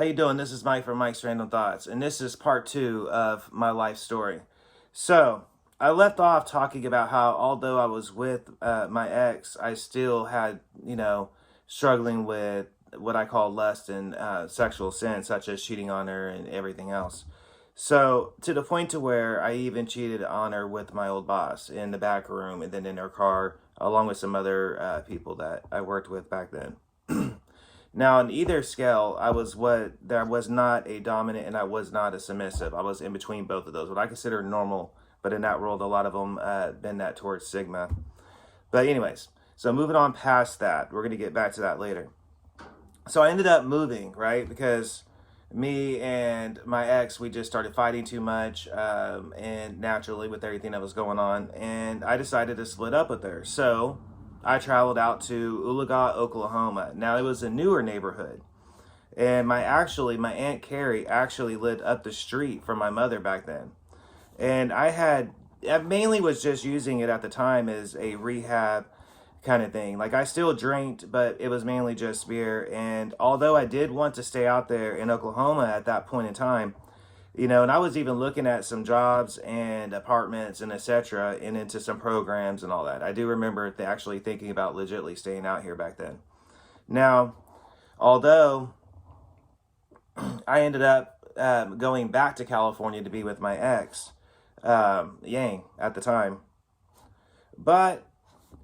How you doing? This is Mike from Mike's Random Thoughts, and this is part 2 of my life story. So, I left off talking about how although I was with my ex, I still had, struggling with what I call lust and sexual sin, such as cheating on her and everything else. So, to the point to where I even cheated on her with my old boss in the back room and then in her car, along with some other people that I worked with back then. Now, on either scale, I was not a dominant and I was not a submissive. I was in between both of those, what I consider normal, but in that world, a lot of them bend that towards Sigma. But anyways, so moving on past that, we're going to get back to that later. So I ended up moving, right? Because me and my ex, we just started fighting too much, and naturally with everything that was going on, and I decided to split up with her. So I traveled out to Ulaga, Oklahoma. Now it was a newer neighborhood, and my Aunt Carrie actually lived up the street from my mother back then. And I mainly was just using it at the time as a rehab kind of thing. Like I still drank, but it was mainly just beer. And although I did want to stay out there in Oklahoma at that point in time, and I was even looking at some jobs and apartments and etc. and into some programs and all that. I do remember actually thinking about legitimately staying out here back then. Now, although I ended up going back to California to be with my ex, Yang, at the time, but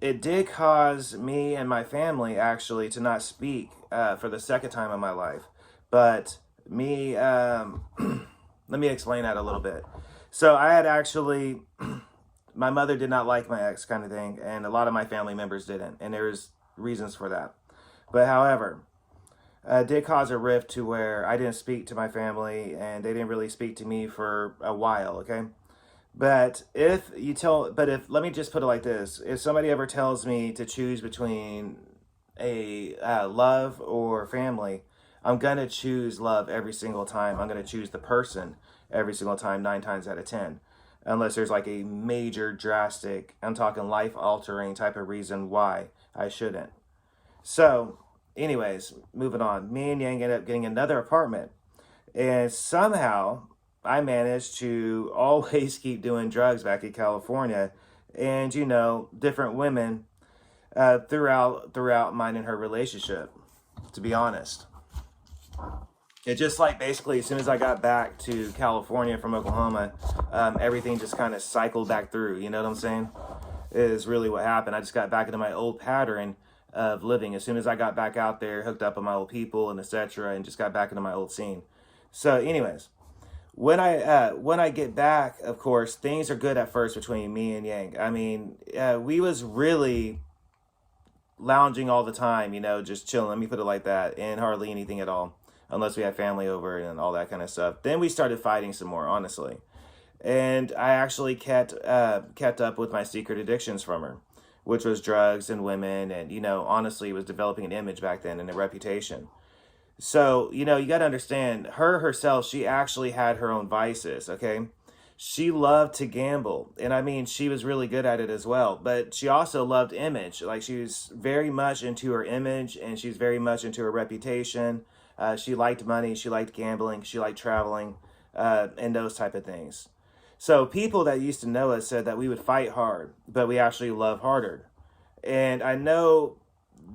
it did cause me and my family actually to not speak for the second time in my life. But me, let me explain that a little bit. So I had actually, my mother did not like my ex kind of thing, and a lot of my family members didn't, and there's reasons for that. But however, it did cause a rift to where I didn't speak to my family, and they didn't really speak to me for a while, okay? But let me just put it like this. If somebody ever tells me to choose between a love or family, I'm going to choose love every single time. I'm going to choose the person every single time, 9 times out of 10. Unless there's like a major drastic, I'm talking life altering type of reason why I shouldn't. So anyways, moving on. Me and Yang ended up getting another apartment. And somehow I managed to always keep doing drugs back in California. And, different women throughout mine and her relationship, to be honest. It just like basically as soon as I got back to California from Oklahoma, everything just kind of cycled back through. You know what I'm saying? Is really what happened. I just got back into my old pattern of living. As soon as I got back out there, hooked up with my old people and etc., and just got back into my old scene. So anyways, when I get back, of course, things are good at first between me and Yang. I mean, we was really lounging all the time, just chilling. Let me put it like that, and hardly anything at all, unless we had family over and all that kind of stuff. Then we started fighting some more, honestly, and I actually kept up with my secret addictions from her, which was drugs and women, and honestly, was developing an image back then and a reputation. So you got to understand, her herself, she actually had her own vices. Okay. She loved to gamble, and I mean, she was really good at it as well, but she also loved image. Like, she was very much into her image, and she's very much into her reputation. She liked money, she liked gambling, she liked traveling, and those type of things. So people that used to know us said that we would fight hard, but we actually love harder. And I know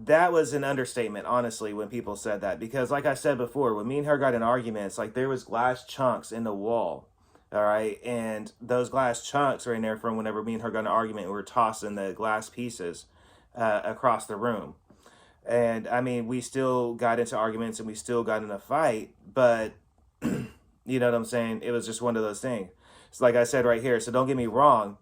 that was an understatement, honestly, when people said that, because like I said before, when me and her got in arguments, like there was glass chunks in the wall. All right. And those glass chunks are in there from whenever me and her got in an argument, we were tossing the glass pieces across the room. And I mean, we still got into arguments and we still got in a fight, but you know what I'm saying? It was just one of those things. So like I said right here, so don't get me wrong.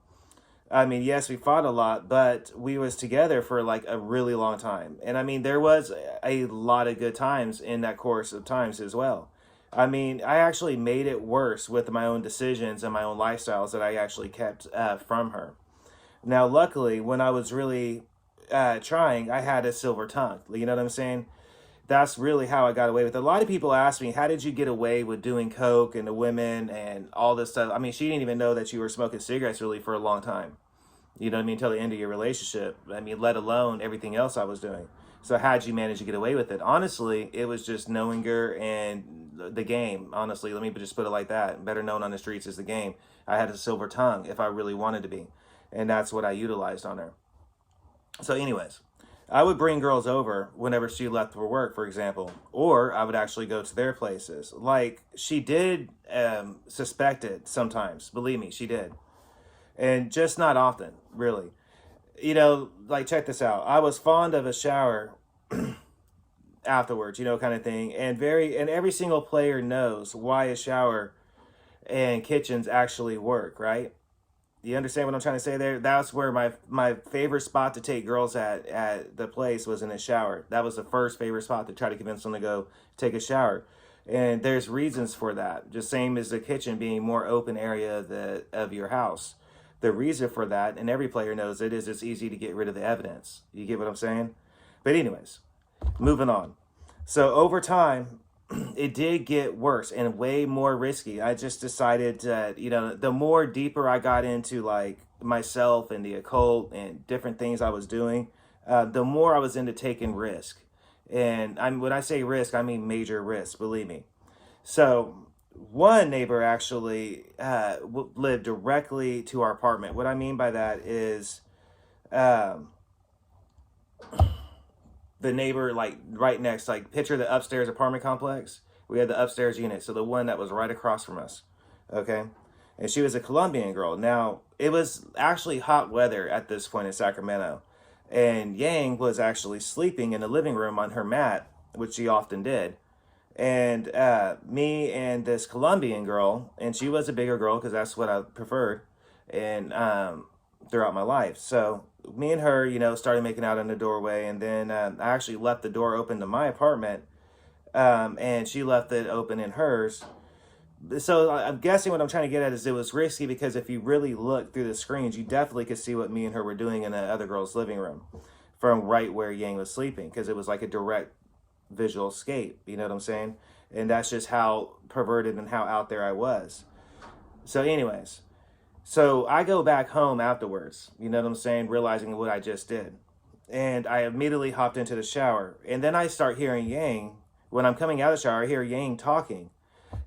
I mean, yes, we fought a lot, but we was together for like a really long time. And I mean, there was a lot of good times in that course of times as well. I mean, I actually made it worse with my own decisions and my own lifestyles that I actually kept from her. Now, luckily, when I was really trying, I had a silver tongue. You know what I'm saying? That's really how I got away with it. A lot of people ask me, how did you get away with doing coke and the women and all this stuff? I mean, she didn't even know that you were smoking cigarettes really for a long time. You know what I mean? Until the end of your relationship. I mean, let alone everything else I was doing. So how'd you manage to get away with it? Honestly, it was just knowing her and the game. Honestly, let me just put it like that. Better known on the streets is the game. I had a silver tongue if I really wanted to be. And that's what I utilized on her. So anyways, I would bring girls over whenever she left for work, for example, or I would actually go to their places. Like, she did suspect it sometimes. Believe me, she did. And just not often, really. You know, like, check this out. I was fond of a shower afterwards, you know, kind of thing. And every single player knows why a shower and kitchens actually work, right? You understand what I'm trying to say there? That's where my favorite spot to take girls at the place was in the shower. That was the first favorite spot to try to convince them to go take a shower. And there's reasons for that. Just same as the kitchen being more open area of your house. The reason for that, and every player knows it, is it's easy to get rid of the evidence. You get what I'm saying? But anyways, moving on. So over time, it did get worse and way more risky. I just decided that, you know, the more deeper I got into like myself and the occult and different things I was doing, the more I was into taking risk. And when I say risk, I mean major risk, believe me. So one neighbor actually lived directly to our apartment. What I mean by that is um, the neighbor, like right next, like picture the upstairs apartment complex. We had the upstairs unit, so the one that was right across from us. Okay. And she was a Colombian girl. Now, it was actually hot weather at this point in Sacramento. And Yang was actually sleeping in the living room on her mat, which she often did. And me and this Colombian girl, and she was a bigger girl because that's what I preferred, and throughout my life. So me and her, you know, started making out in the doorway, and then I actually left the door open to my apartment, and she left it open in hers. So I'm guessing what I'm trying to get at is it was risky because if you really look through the screens, you definitely could see what me and her were doing in the other girl's living room from right where Yang was sleeping, because it was like a direct visual escape. You know what I'm saying? And that's just how perverted and how out there I was. So anyways, so I go back home afterwards, you know what I'm saying, realizing what I just did. And I immediately hopped into the shower. And then I start hearing Yang. When I'm coming out of the shower, I hear Yang talking.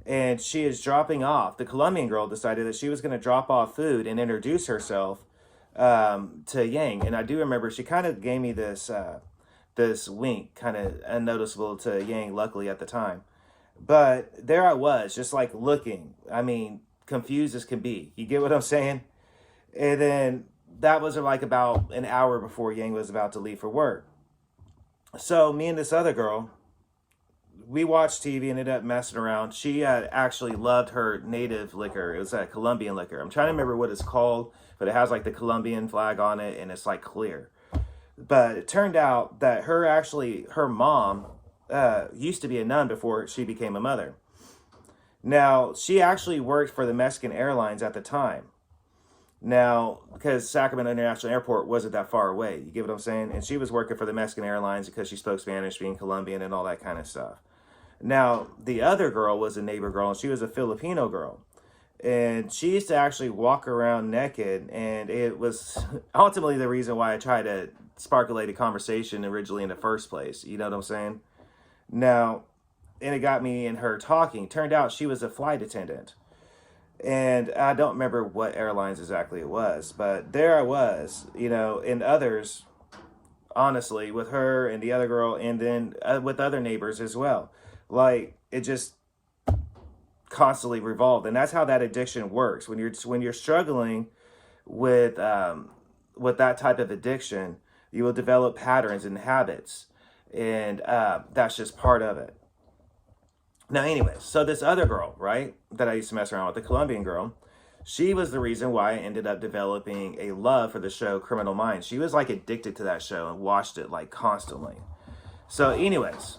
And she is dropping off. The Colombian girl decided that she was going to drop off food and introduce herself to Yang. And I do remember she kind of gave me this this wink, kind of unnoticeable to Yang, luckily at the time. But there I was, just like looking. I mean, confused as can be. You get what I'm saying? And then that was like about an hour before Yang was about to leave for work. So me and this other girl, we watched TV and ended up messing around. She actually loved her native liquor. It was a Colombian liquor. I'm trying to remember what it's called, but it has like the Colombian flag on it and it's like clear. But it turned out that her mom used to be a nun before she became a mother. Now, she actually worked for the Mexican Airlines at the time. Now, because Sacramento International Airport wasn't that far away, you get what I'm saying? And she was working for the Mexican Airlines because she spoke Spanish, being Colombian and all that kind of stuff. Now, the other girl was a neighbor girl, and she was a Filipino girl. And she used to actually walk around naked, and it was ultimately the reason why I tried to sparkle a conversation originally in the first place. You know what I'm saying? Now, and it got me and her talking. Turned out she was a flight attendant. And I don't remember what airlines exactly it was, but there I was, you know, and others, honestly, with her and the other girl, and then with other neighbors as well. Like, it just constantly revolved, and that's how that addiction works. When you're struggling with that type of addiction, you will develop patterns and habits, and that's just part of it. Now, anyways, so this other girl, right, that I used to mess around with, the Colombian girl, she was the reason why I ended up developing a love for the show Criminal Minds. She was like addicted to that show and watched it like constantly. So anyways,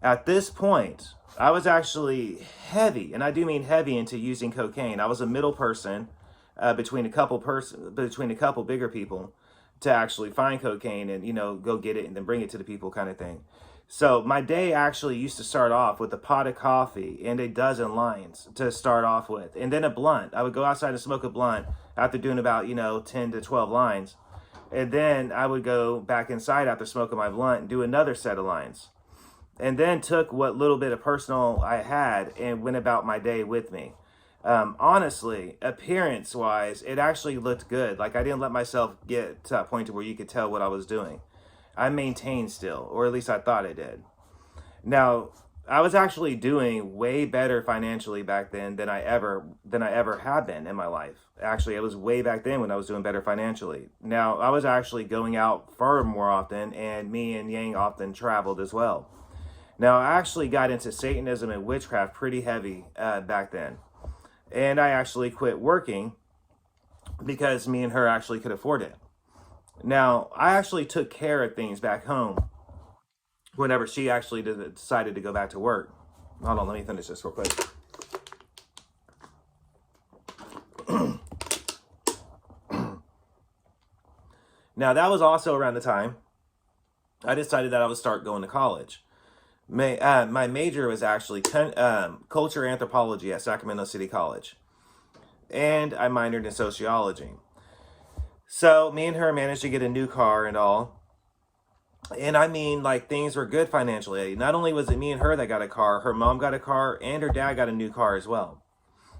at this point, I was actually heavy, and I do mean heavy, into using cocaine. I was a middle person between a couple bigger people to actually find cocaine and, you know, go get it and then bring it to the people, kind of thing. So my day actually used to start off with a pot of coffee and a dozen lines to start off with, and then a blunt. I would go outside and smoke a blunt after doing about, you know, 10 to 12 lines. And then I would go back inside after smoking my blunt and do another set of lines. And then took what little bit of personal I had and went about my day with me. Honestly, appearance wise, it actually looked good. Like, I didn't let myself get to a point to where you could tell what I was doing. I maintained still, or at least I thought I did. Now, I was actually doing way better financially back then than I ever had been in my life. Actually, it was way back then when I was doing better financially. Now, I was actually going out far more often, and me and Yang often traveled as well. Now, I actually got into Satanism and witchcraft pretty heavy back then. And I actually quit working because me and her actually could afford it. Now, I actually took care of things back home whenever she actually decided to go back to work. Hold on, let me finish this real quick. Now, that was also around the time I decided that I would start going to college. My major was actually culture anthropology at Sacramento City College. And I minored in sociology. So me and her managed to get a new car and all. And I mean, like, things were good financially. Not only was it me and her that got a car, her mom got a car, and her dad got a new car as well.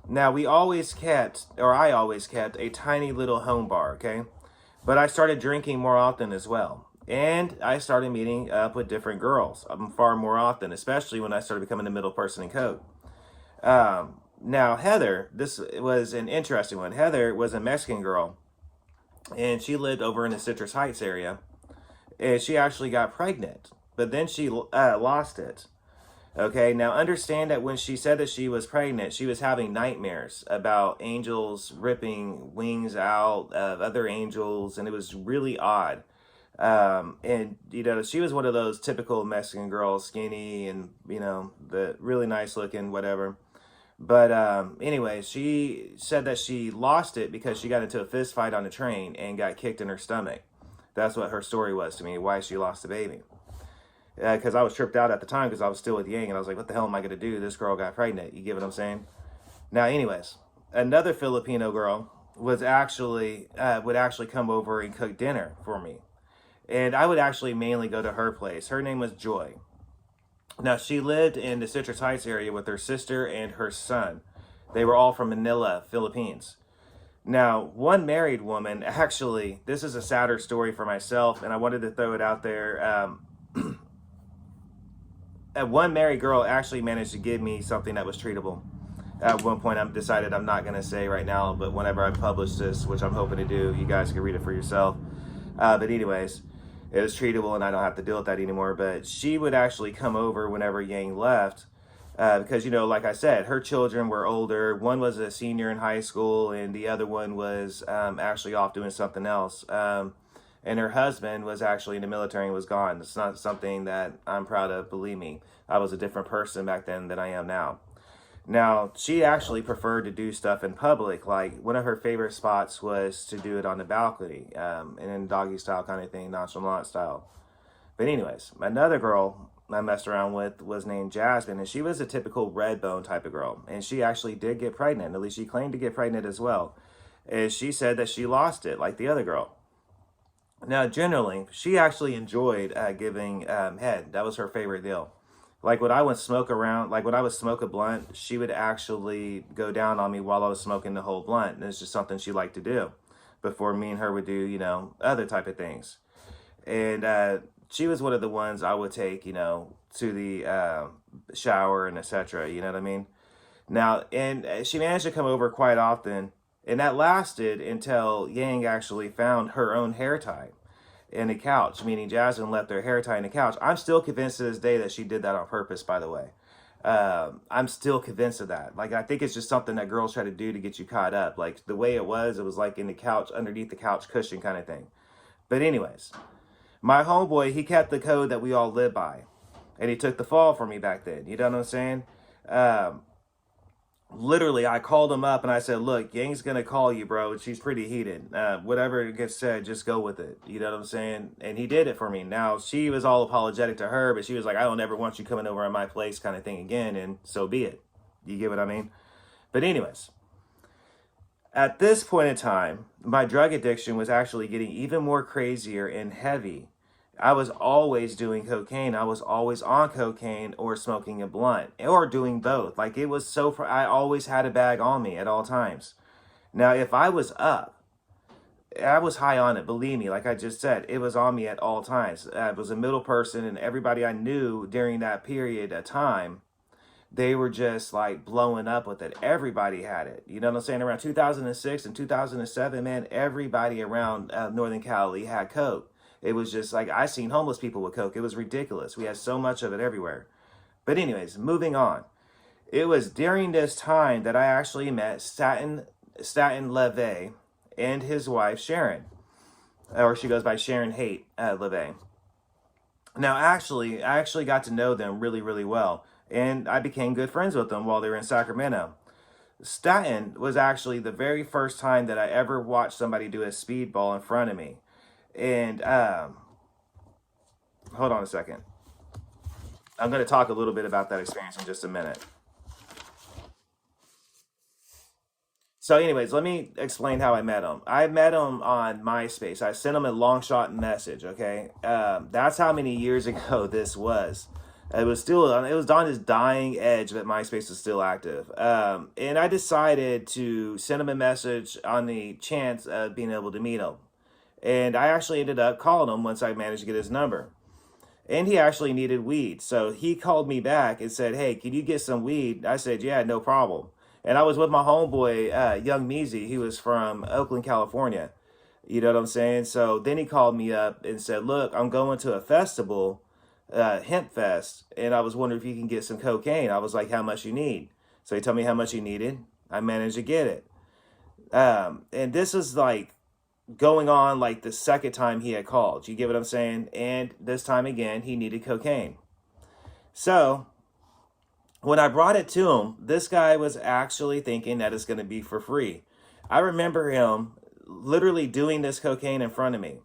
Now, I always kept a tiny little home bar, okay? But I started drinking more often as well. And I started meeting up with different girls far more often, especially when I started becoming the middle person in code. Now, Heather, this was an interesting one. Heather was a Mexican girl, and she lived over in the Citrus Heights area. And she actually got pregnant, but then she lost it. Okay, now understand that when she said that she was pregnant, she was having nightmares about angels ripping wings out of other angels, and it was really odd. And, you know, she was one of those typical Mexican girls, skinny and, you know, the really nice looking, whatever. But anyway, she said that she lost it because she got into a fist fight on a train and got kicked in her stomach. That's what her story was to me, why she lost the baby. Because I was tripped out at the time because I was still with Yang, and I was like, what the hell am I going to do? This girl got pregnant. You get what I'm saying? Now, anyways, another Filipino girl was actually would actually come over and cook dinner for me. And I would actually mainly go to her place. Her name was Joy. Now, she lived in the Citrus Heights area with her sister and her son. They were all from Manila, Philippines. Now, one married woman, actually, this is a sadder story for myself, and I wanted to throw it out there. One married girl actually managed to give me something that was treatable. At one point, I've decided I'm not going to say right now, but whenever I publish this, which I'm hoping to do, you guys can read it for yourself. But anyways, it was treatable, and I don't have to deal with that anymore. But she would actually come over whenever Yang left, because, you know, like I said, her children were older. One was a senior in high school, and the other one was actually off doing something else. And her husband was actually in the military and was gone. It's not something that I'm proud of, believe me. I was a different person back then than I am now. Now, she actually preferred to do stuff in public. Like, one of her favorite spots was to do it on the balcony, and in doggy style kind of thing, nonchalant style. But anyways, another girl I messed around with was named Jasmine, and she was a typical red bone type of girl. And she actually did get pregnant. At least she claimed to get pregnant as well. And she said that she lost it, like the other girl. Now, generally, she actually enjoyed giving head. That was her favorite deal. Like, when I would smoke a blunt, she would actually go down on me while I was smoking the whole blunt. And it's just something she liked to do before me and her would do, you know, other type of things. And she was one of the ones I would take, you know, to the shower and etc. You know what I mean? Now, and she managed to come over quite often. And that lasted until Yang actually found her own hair tie in the couch, meaning Jasmine left her hair tie in the couch. I'm still convinced to this day that she did that on purpose, by the way. I'm still convinced of that. Like, I think it's just something that girls try to do to get you caught up. Like, the way it was like in the couch, underneath the couch cushion kind of thing. But anyways, my homeboy, he kept the code that we all live by. And he took the fall for me back then. You know what I'm saying? Literally, I called him up and I said, look, Yang's going to call you, bro. She's pretty heated. Whatever gets said, just go with it. You know what I'm saying? And he did it for me. Now, she was all apologetic to her, but she was like, I don't ever want you coming over at my place kind of thing again. And so be it. You get what I mean? But anyways, at this point in time, my drug addiction was actually getting even more crazier and heavy. I was always doing cocaine. I was always on cocaine or smoking a blunt or doing both. Like it was so, I always had a bag on me at all times. Now, if I was up, I was high on it. Believe me, like I just said, it was on me at all times. I was a middle person, and everybody I knew during that period of time, they were just like blowing up with it. Everybody had it. You know what I'm saying? Around 2006 and 2007, man, everybody around Northern Cali had coke. It was just like I seen homeless people with coke. It was ridiculous. We had so much of it everywhere. But anyways, moving on. It was during this time that I actually met Staten LeVay and his wife Sharon, or she goes by Sharon Haight LeVay. Now, I actually got to know them really, really well, and I became good friends with them while they were in Sacramento. Staten was actually the very first time that I ever watched somebody do a speedball in front of me. And hold on a second. I'm going to talk a little bit about that experience in just a minute. So, anyways, let me explain how I met him. I met him on MySpace. I sent him a long shot message. Okay, that's how many years ago this was. It was on his dying edge, but MySpace was still active. And I decided to send him a message on the chance of being able to meet him. And I actually ended up calling him once I managed to get his number. And he actually needed weed. So he called me back and said, "Hey, can you get some weed?" I said, "Yeah, no problem." And I was with my homeboy, Young Measy. He was from Oakland, California. You know what I'm saying? So then he called me up and said, "Look, I'm going to a festival, Hemp Fest, and I was wondering if you can get some cocaine." I was like, "How much you need?" So he told me how much he needed. I managed to get it. And this is like going on like the second time he had called. You get what I'm saying? And this time again, he needed cocaine. So when I brought it to him, this guy was actually thinking that it's going to be for free. I remember him literally doing this cocaine in front of me.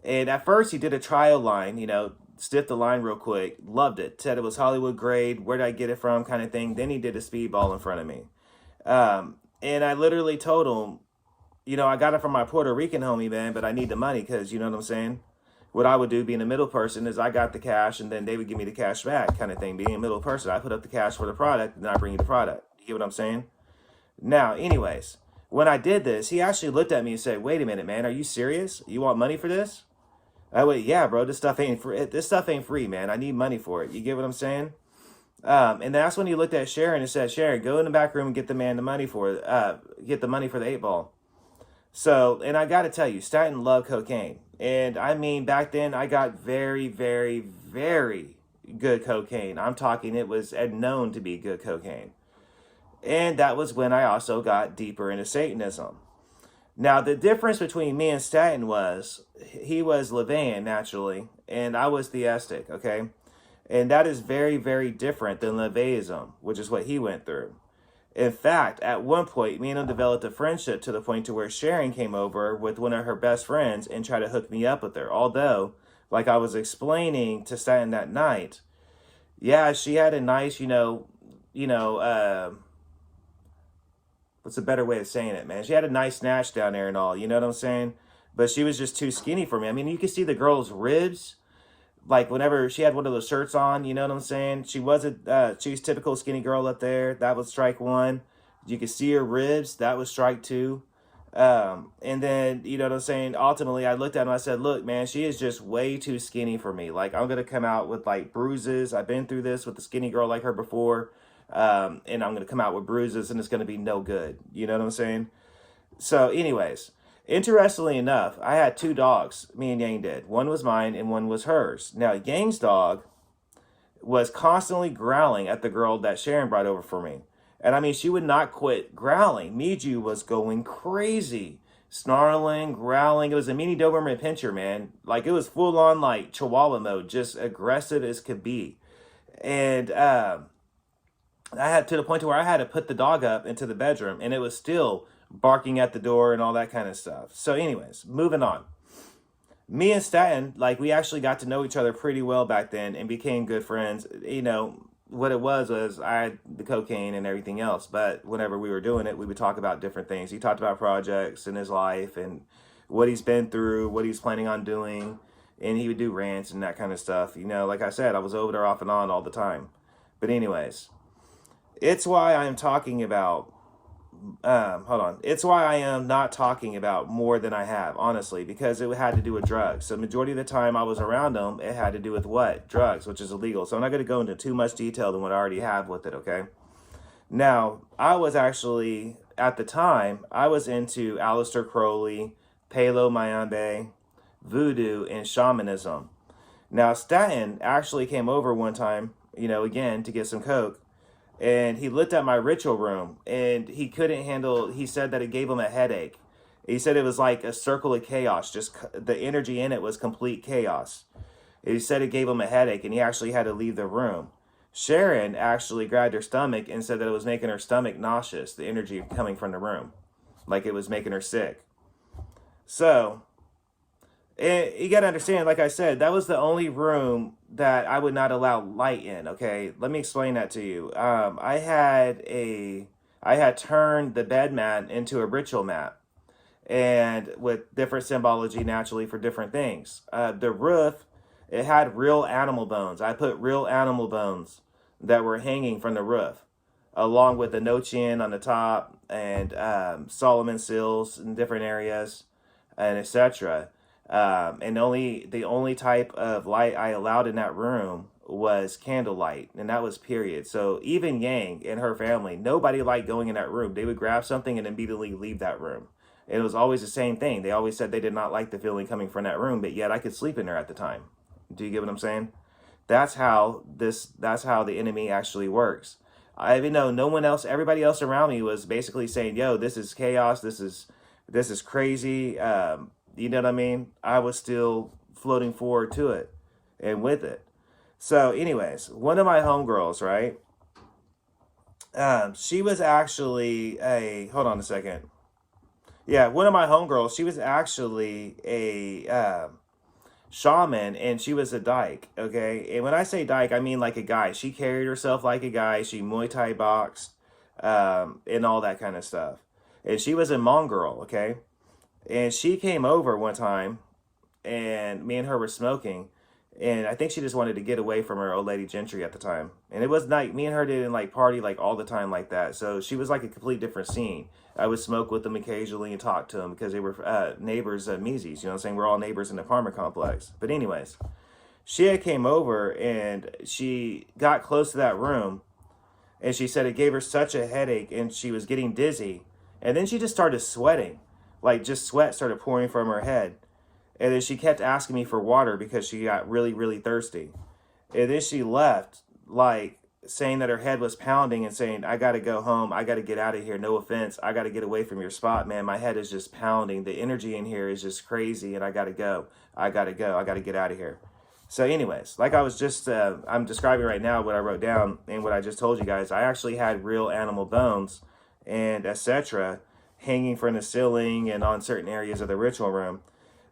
And at first, he did a trial line, stiffed the line real quick, loved it, said it was Hollywood grade, where did I get it from, kind of thing. Then he did a speedball in front of me. And I literally told him, I got it from my Puerto Rican homie, man, but I need the money because, you know what I'm saying? What I would do being a middle person is I got the cash and then they would give me the cash back kind of thing. Being a middle person, I put up the cash for the product and then I bring you the product. You get what I'm saying? Now, anyways, when I did this, he actually looked at me and said, "Wait a minute, man, are you serious? You want money for this?" I went, "Yeah, bro, this stuff ain't free. This stuff ain't free, man. I need money for it." You get what I'm saying? And that's when he looked at Sharon and said, "Sharon, go in the back room and get the man the money for it. Get the money for the 8 ball." So, and I got to tell you, Staten loved cocaine. And I mean, back then I got very, very, very good cocaine. I'm talking it was known to be good cocaine. And that was when I also got deeper into Satanism. Now, the difference between me and Staten was he was Levian naturally, and I was theistic, okay? And that is very, very different than Leviism, which is what he went through. In fact, at one point, me and him developed a friendship to the point to where Sharon came over with one of her best friends and tried to hook me up with her. Although, like I was explaining to Staten that night, yeah, she had a nice, what's a better way of saying it, man? She had a nice snatch down there and all, you know what I'm saying? But she was just too skinny for me. I mean, you can see the girl's ribs like whenever she had one of those shirts on, you know what I'm saying? She wasn't, she's typical skinny girl up there. That was strike one. You could see her ribs. That was strike two. And then, you know what I'm saying? Ultimately, I looked at him. I said, "Look, man, she is just way too skinny for me. Like, I'm going to come out with like bruises. I've been through this with a skinny girl like her before. And I'm going to come out with bruises and it's going to be no good." You know what I'm saying? So anyways, interestingly enough, I had two dogs, me and Yang did. One was mine and one was hers. Now, Yang's dog was constantly growling at the girl that Sharon brought over for me. And I mean, she would not quit growling. Miju was going crazy. Snarling, growling. It was a mini Doberman Pinscher, man. Like, it was full on, like, Chihuahua mode. Just aggressive as could be. And I had to the point to where I had to put the dog up into the bedroom. And it was still barking at the door and all that kind of stuff. So anyways, moving on. Me and Staten, like, we actually got to know each other pretty well back then and became good friends. what it was I had the cocaine and everything else. But whenever we were doing it, we would talk about different things. He talked about projects in his life and what he's been through, what he's planning on doing. And he would do rants and that kind of stuff. You know, like I said, I was over there off and on all the time. But anyways, it's why I'm talking about, hold on. It's why I am not talking about more than I have, honestly, because it had to do with drugs. So the majority of the time I was around them, it had to do with what? Drugs, which is illegal. So I'm not going to go into too much detail than what I already have with it, okay? Now, I was actually, at the time, I was into Aleister Crowley, Palo Mayombe, voodoo, and shamanism. Now, Staten actually came over one time, you know, again, to get some coke. And he looked at my ritual room and he couldn't handle, he said that it gave him a headache. He said it was like a circle of chaos, just the energy in it was complete chaos. He said it gave him a headache and he actually had to leave the room. Sharon actually grabbed her stomach and said that it was making her stomach nauseous, the energy coming from the room, like it was making her sick. So, and you got to understand, like I said, that was the only room that I would not allow light in, okay? Let me explain that to you. I had turned the bed mat into a ritual mat, and with different symbology naturally for different things. The roof, it had real animal bones. I put real animal bones that were hanging from the roof, along with the no-chin on the top and Solomon seals in different areas, and etc. And the only type of light I allowed in that room was candlelight, and that was period. So even Yang and her family, nobody liked going in that room. They would grab something and immediately leave that room. It was always the same thing. They always said they did not like the feeling coming from that room, but yet I could sleep in there at the time. Do you get what I'm saying? That's how the enemy actually works. I even know no one else, everybody else around me was basically saying, yo, this is chaos. This is crazy. You know what I mean? I was still floating forward to it and with it. So anyways, one of my homegirls, right? She was actually hold on a second. Yeah, one of my homegirls, she was actually a shaman and she was a dyke, okay? And when I say dyke, I mean like a guy. She carried herself like a guy. She Muay Thai boxed and all that kind of stuff. And she was a Mongol, okay? And she came over one time and me and her were smoking. And I think she just wanted to get away from her old lady Gentry at the time. And it was like, me and her didn't like party like all the time like that. So she was like a complete different scene. I would smoke with them occasionally and talk to them because they were neighbors at Mises. You know what I'm saying? We're all neighbors in the apartment complex. But anyways, she had came over and she got close to that room. And she said it gave her such a headache and she was getting dizzy. And then she just started sweating. Like just sweat started pouring from her head. And then she kept asking me for water because she got really, really thirsty. And then she left, like saying that her head was pounding and saying, I got to go home. I got to get out of here. No offense. I got to get away from your spot, man. My head is just pounding. The energy in here is just crazy and I got to go. I got to go. I got to get out of here. So anyways, like I was just, I'm describing right now what I wrote down and what I just told you guys. I actually had real animal bones and etc. hanging from the ceiling and on certain areas of the ritual room.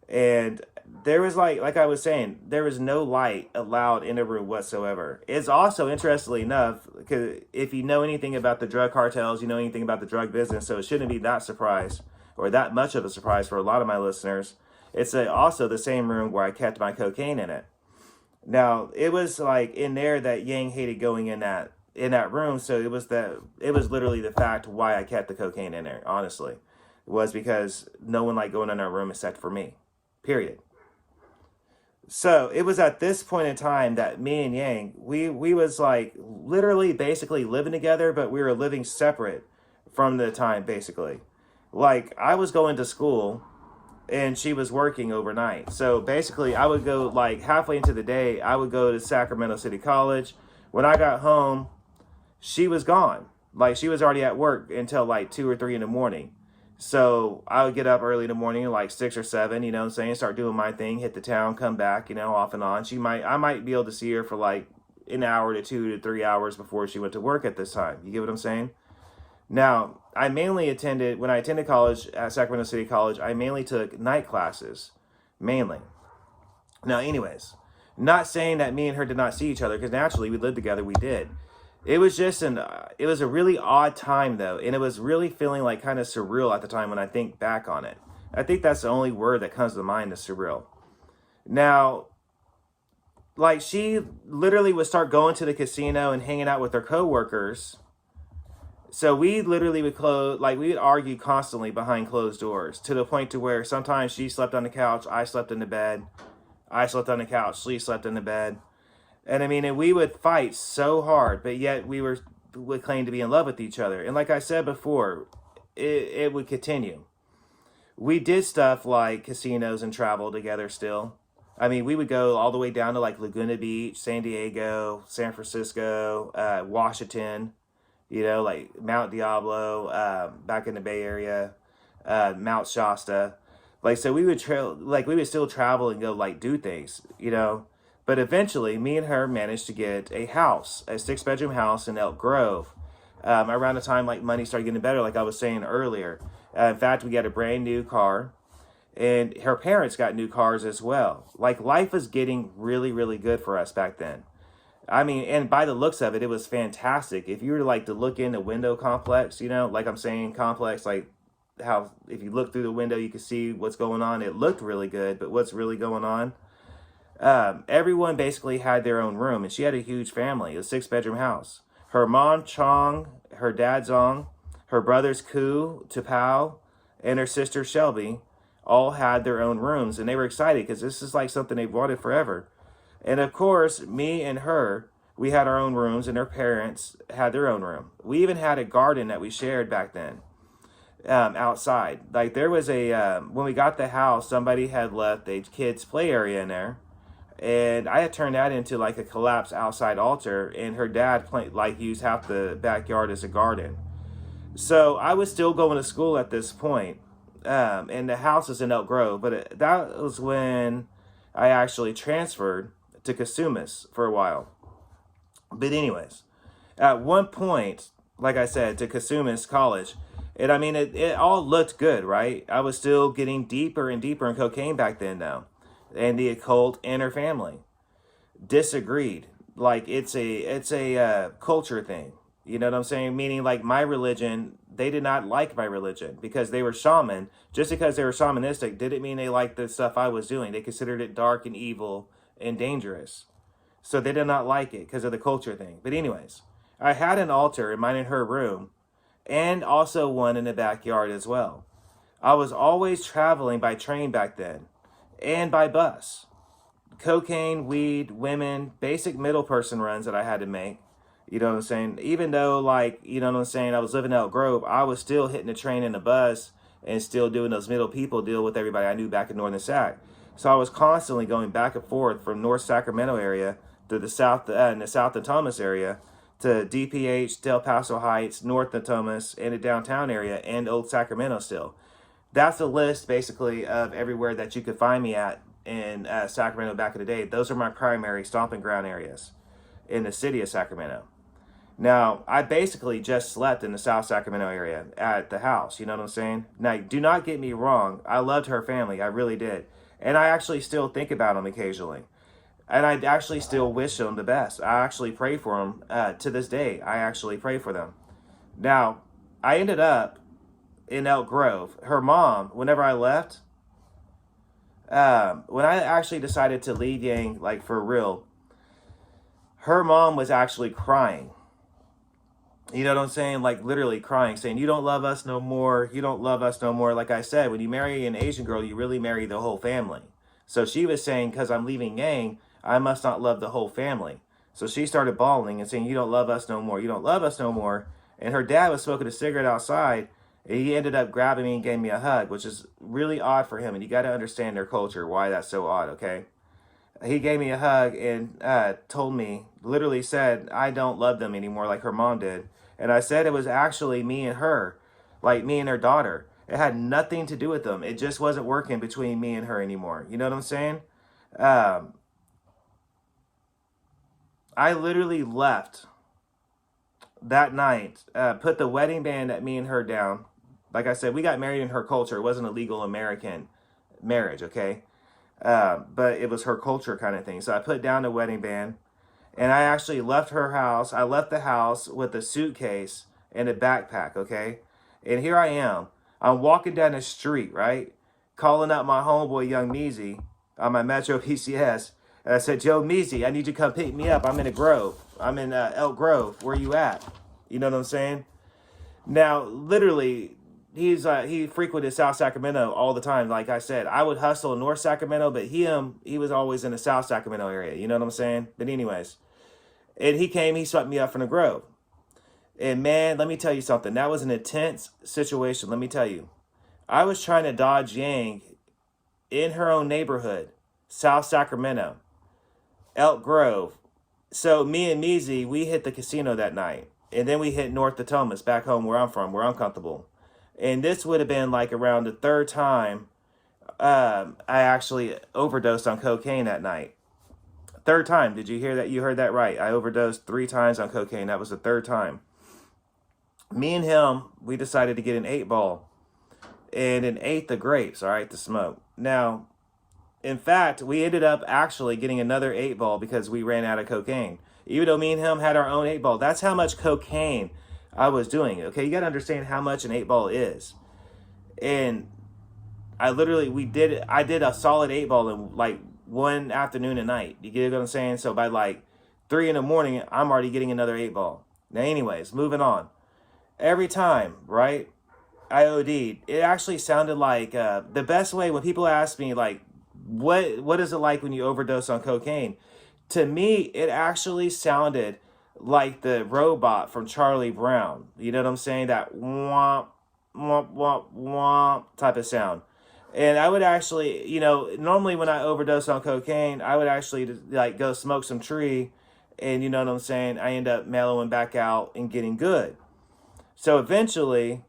And there was like I was saying, there was no light allowed in the room whatsoever. It's also, interestingly enough, because if you know anything about the drug cartels, you know anything about the drug business, so it shouldn't be that surprise or that much of a surprise for a lot of my listeners. It's also the same room where I kept my cocaine in it. Now, it was like in there that Yang hated going in that room, so it was literally the fact why I kept the cocaine in there, honestly. It was because no one liked going in that room except for me. Period. So it was at this point in time that me and Yang, we was like literally basically living together, but we were living separate from the time basically. Like I was going to school and she was working overnight. So basically I would go like halfway into the day, I would go to Sacramento City College. When I got home, she was gone. Like she was already at work until like 2 or 3 in the morning. So I would get up early in the morning, like 6 or 7, you know what I'm saying? Start doing my thing, hit the town, come back, you know, off and on. I might be able to see her for like an hour to 2 to 3 hours before she went to work at this time. You get what I'm saying? Now, when I attended college at Sacramento City College, I mainly took night classes, mainly. Now, anyways, not saying that me and her did not see each other, because naturally we lived together, we did. It was just it was a really odd time though, and it was really feeling like kind of surreal at the time when I think back on it. I think that's the only word that comes to mind is surreal. Now, like she literally would start going to the casino and hanging out with her coworkers. So we literally would we would argue constantly behind closed doors to the point to where sometimes she slept on the couch, I slept in the bed, I slept on the couch, she slept in the bed. And I mean, and we would fight so hard, but yet would claim to be in love with each other. And like I said before, it would continue. We did stuff like casinos and travel together still. I mean, we would go all the way down to like Laguna Beach, San Diego, San Francisco, Washington, like Mount Diablo, back in the Bay Area, Mount Shasta. Like, so we would we would still travel and go like do things. But eventually, me and her managed to get a house, a 6-bedroom house in Elk Grove. Around the time like money started getting better, like I was saying earlier. In fact, we got a brand new car, and her parents got new cars as well. Like life was getting really, really good for us back then. I mean, and by the looks of it, it was fantastic. If you were like to look in the window complex, like I'm saying complex, like how if you look through the window, you can see what's going on. It looked really good, but what's really going on? Everyone basically had their own room, and she had a huge family, a 6-bedroom house. Her mom, Chong, her dad, Zong, her brothers, Ku, Tapao, and her sister, Shelby, all had their own rooms, and they were excited because this is like something they've wanted forever. And of course, me and her, we had our own rooms, and her parents had their own room. We even had a garden that we shared back then, outside. Like there was when we got the house, somebody had left a kids' play area in there. And I had turned that into like a collapsed outside altar, and her dad used half the backyard as a garden. So I was still going to school at this point, and the house is in Elk Grove. But that was when I actually transferred to Casumas for a while. But anyways, at one point, like I said, to Casumas College, and I mean it all looked good, right? I was still getting deeper and deeper in cocaine back then, though. And the occult and her family disagreed. Like it's a culture thing. You know what I'm saying? Meaning like my religion, they did not like my religion because they were shaman. Just because they were shamanistic didn't mean they liked the stuff I was doing. They considered it dark and evil and dangerous. So they did not like it because of the culture thing. But anyways, I had an altar in mine in her room, and also one in the backyard as well. I was always traveling by train back then, and by bus. Cocaine, weed, women, basic middle person runs that I had to make. You know what I'm saying? Even though, I was living out Grove, I was still hitting the train and the bus and still doing those middle people deal with everybody I knew back in Northern Sac. So I was constantly going back and forth from North Sacramento area to the South, in the South and Thomas area, to DPH, Del Paso Heights, North and Thomas, and the downtown area, and Old Sacramento still. That's the list basically of everywhere that you could find me at in Sacramento back in the day. Those are my primary stomping ground areas in the city of Sacramento. Now, I basically just slept in the South Sacramento area at the house. You know what I'm saying? Now, do not get me wrong. I loved her family. I really did. And I actually still think about them occasionally. And I actually still wish them the best. I actually pray for them to this day. I actually pray for them. Now, I ended up in Elk Grove. Her mom, whenever I left, when I actually decided to leave Yang, like for real, her mom was actually crying. You know what I'm saying? Like literally crying, saying, "You don't love us no more. You don't love us no more." Like I said, when you marry an Asian girl, you really marry the whole family. So she was saying, because I'm leaving Yang, I must not love the whole family. So she started bawling and saying, "You don't love us no more. You don't love us no more." And her dad was smoking a cigarette outside. He ended up grabbing me and gave me a hug, which is really odd for him. And you got to understand their culture, why that's so odd, okay? He gave me a hug and told me, literally said, "I don't love them anymore," like her mom did. And I said it was actually me and her, like me and her daughter. It had nothing to do with them. It just wasn't working between me and her anymore. You know what I'm saying? I literally left that night, put the wedding band at me and her down. Like I said, we got married in her culture. It wasn't a legal American marriage, okay? But it was her culture kind of thing. So I put down the wedding band, And I actually left her house. I left the house with a suitcase and a backpack, okay? And here I am. I'm walking down the street, right? Calling out my homeboy, Young Meezy, on my Metro PCS. And I said, Joe Meezy, I need you to come pick me up. I'm in a Grove. I'm in Elk Grove. Where you at? You know what I'm saying? Now, literally, he frequented South Sacramento all the time. Like I said, I would hustle in North Sacramento, but he was always in the South Sacramento area. You know what I'm saying? But anyways, and he swept me up from the Grove. And man, let me tell you something. That was an intense situation. Let me tell you. I was trying to dodge Yang in her own neighborhood, South Sacramento, Elk Grove. So me and Meezy, we hit the casino that night. And then we hit North Thomas, back home where I'm from, where I'm comfortable. And this would have been like around the third time I actually overdosed on cocaine that night. Third time. Did you hear that? You heard that right. I overdosed 3 times on cocaine. That was the third time. Me and him, we decided to get an 8-ball and an eighth of grapes, all right, to smoke. Now, in fact, we ended up actually getting another 8-ball because we ran out of cocaine. Even though me and him had our own 8-ball, that's how much cocaine I was doing. Okay, you got to understand how much an 8-ball is. And I did a solid 8-ball in like one afternoon and night. You get what I'm saying? So by like 3 in the morning, I'm already getting another 8-ball. Now, anyways, moving on. Every time, right, I OD'd, it actually sounded like the best way when people ask me, like, what is it like when you overdose on cocaine? To me, it actually sounded like the robot from Charlie Brown. You know what I'm saying? That womp, womp, womp, womp type of sound. And I would actually, normally when I overdose on cocaine, I would actually like go smoke some tree. And you know what I'm saying? I end up mellowing back out and getting good. So eventually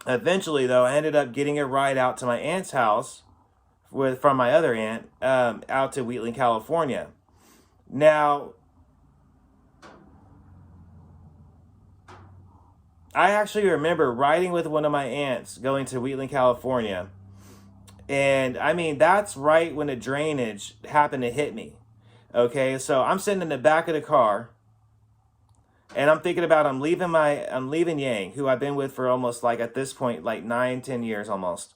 though, I ended up getting a ride out to my aunt's house from my other aunt out to Wheatland, California. Now, I actually remember riding with one of my aunts going to Wheatland, California. And I mean, that's right when the drainage happened to hit me. Okay, so I'm sitting in the back of the car. And I'm thinking about I'm leaving Yang, who I've been with for almost like at this point, like 9-10 years almost.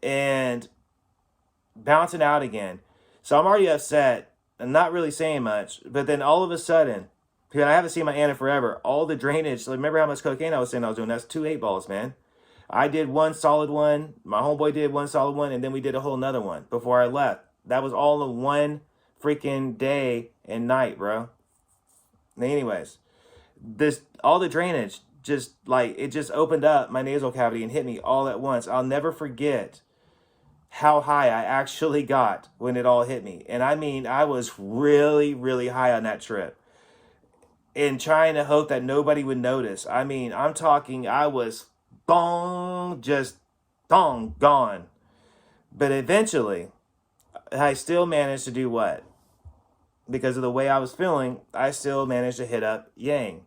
And bouncing out again. So I'm already upset and not really saying much. But then all of a sudden, because I haven't seen my aunt in forever, all the drainage, remember how much cocaine I was saying I was doing? That's 2 8-balls, man. I did one solid one. My homeboy did one solid one. And then we did a whole nother one before I left. That was all in one freaking day and night, bro. Anyways. All the drainage just opened up my nasal cavity and hit me all at once. I'll never forget how high I actually got when it all hit me. And I mean, I was really, really high on that trip and trying to hope that nobody would notice. I mean, I'm talking, I was gone. But eventually, I still managed to do what? Because of the way I was feeling, I still managed to hit up Yang.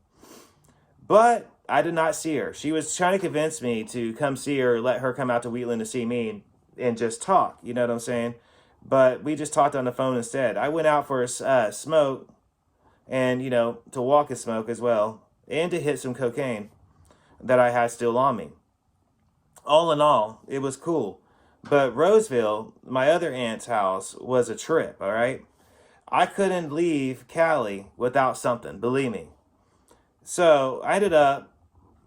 But I did not see her. She was trying to convince me to come see her, let her come out to Wheatland to see me and just talk. You know what I'm saying? But we just talked on the phone instead. I went out for a smoke and, to walk and smoke as well. And to hit some cocaine that I had still on me. All in all, it was cool. But Roseville, my other aunt's house, was a trip, all right? I couldn't leave Cali without something, believe me. So I ended up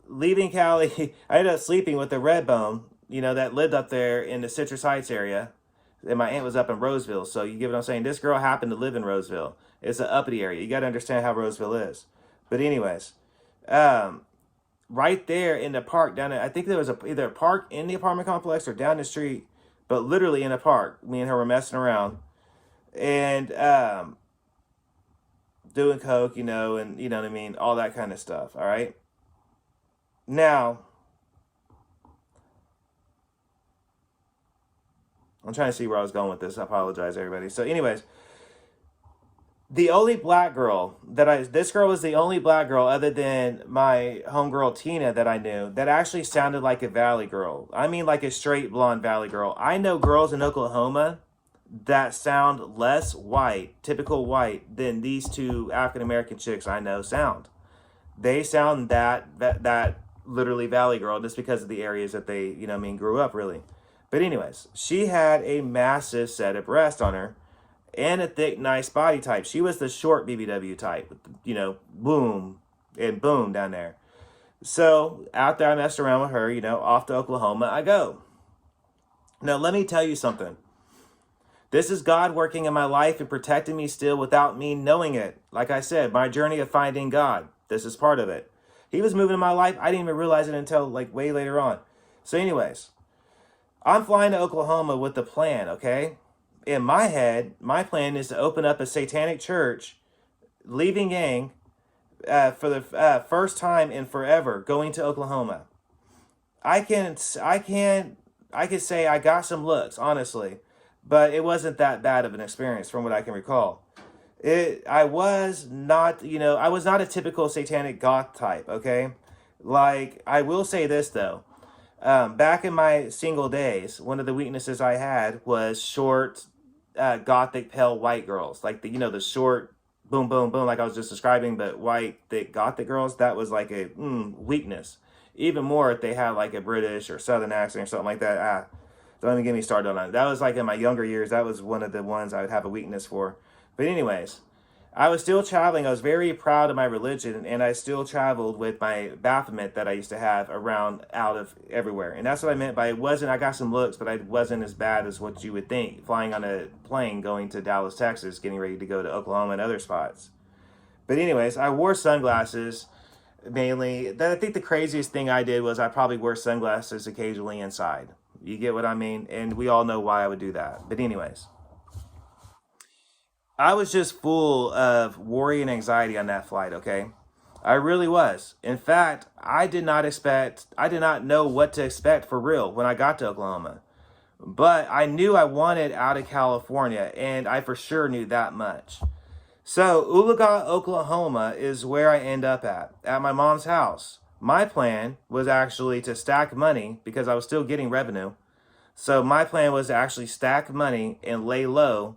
leaving Cali. I ended up sleeping with the Redbone, that lived up there in the Citrus Heights area. And my aunt was up in Roseville. So you get what I'm saying? This girl happened to live in Roseville. It's an uppity area. You got to understand how Roseville is. But anyways, right there in the park down there, I think there was either a park in the apartment complex or down the street, but literally in a park. Me and her were messing around. And doing coke, and you know what I mean, all that kind of stuff, all right? Now, I'm trying to see where I was going with this. I apologize, everybody. So anyways, the only black girl this girl was the only black girl other than my homegirl Tina that I knew that actually sounded like a Valley girl. I mean, like a straight blonde Valley girl. I know girls in Oklahoma that sound less white, typical white, than these two African American chicks I know sound. They sound that literally Valley Girl, just because of the areas that they, grew up really. But anyways, she had a massive set of breasts on her and a thick, nice body type. She was the short BBW type, with, boom and boom down there. So out there, I messed around with her, off to Oklahoma I go. Now, let me tell you something. This is God working in my life and protecting me still without me knowing it. Like I said, my journey of finding God. This is part of it. He was moving in my life. I didn't even realize it until like way later on. So anyways, I'm flying to Oklahoma with the plan, okay? In my head, my plan is to open up a satanic church, leaving gang, for the first time in forever, going to Oklahoma. I can say I got some looks, honestly, but it wasn't that bad of an experience from what I can recall. I was not, I was not a typical satanic goth type, okay? Like, I will say this though. Back in my single days, one of the weaknesses I had was short, gothic, pale white girls. Like the short, boom, boom, boom, like I was just describing, but white, thick, gothic girls, that was like a weakness. Even more if they had like a British or Southern accent or something like that. Don't even get me started on that. That was like in my younger years, that was one of the ones I would have a weakness for. But anyways, I was still traveling. I was very proud of my religion, and I still traveled with my Baphomet that I used to have around out of everywhere. And that's what I meant by I got some looks, but I wasn't as bad as what you would think, flying on a plane going to Dallas, Texas, getting ready to go to Oklahoma and other spots. But anyways, I wore sunglasses mainly. I think the craziest thing I did was I probably wore sunglasses occasionally inside. You get what I mean? And we all know why I would do that. But anyways, I was just full of worry and anxiety on that flight, okay? I really was. In fact, I did not know what to expect for real when I got to Oklahoma. But I knew I wanted out of California, and I for sure knew that much. So, Ulaga, Oklahoma is where I end up at my mom's house. My plan was actually to stack money because I was still getting revenue. So, my plan was to actually stack money and lay low,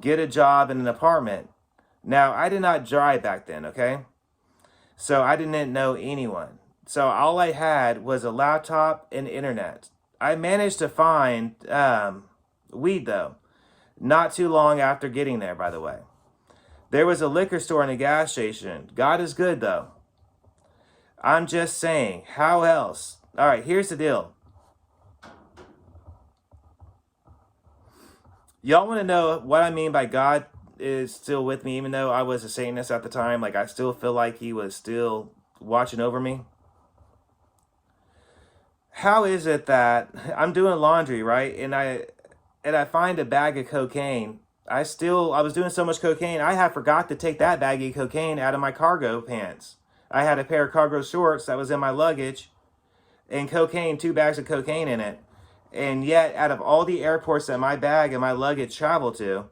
get a job in an apartment. Now, I did not drive back then, okay? So I didn't know anyone. So all I had was a laptop and internet. I managed to find weed, though, not too long after getting there, by the way. There was a liquor store and a gas station. God is good, though. I'm just saying, how else? All right, here's the deal. Y'all want to know what I mean by God is still with me, even though I was a Satanist at the time? Like, I still feel like he was still watching over me. How is it that I'm doing laundry, right? And I find a bag of cocaine. I was doing so much cocaine, I had forgot to take that bag of cocaine out of my cargo pants. I had a pair of cargo shorts that was in my luggage, and cocaine, 2 bags of cocaine in it. And yet, out of all the airports that my bag and my luggage traveled to,